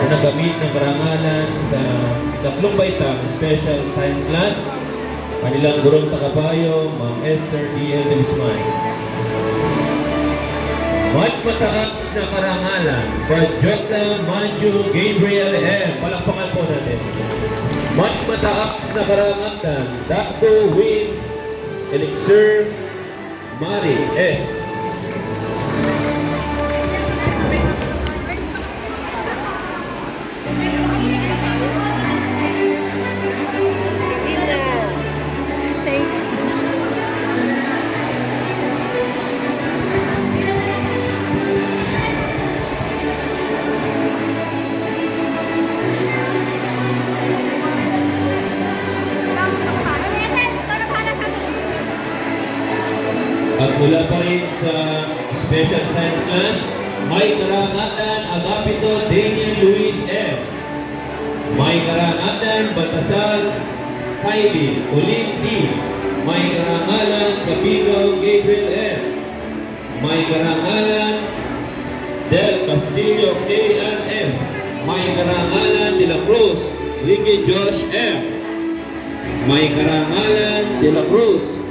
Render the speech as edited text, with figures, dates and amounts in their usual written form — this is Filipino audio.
na nagamit ng karangalan sa ikatlong baitang Special Science Class. Kanilang gurong takabayo, Ma'am Esther D.L. de Guzman. Mataas na karangalan, Bajota Manju Gabriel M. Palakpakan po natin. Mataas na karangalan, Dr. Win Elixir Mari S. At mula pa rin sa Special Science Class, may karangatan Agapito Daniel Luis M. May karangatan Baltasar Kylie Olim D. May karangalan Capito Gabriel M. May karangalan Del Castillo K&M. May karangalan De La Cruz Ricky Josh M. May karangalan De La Cruz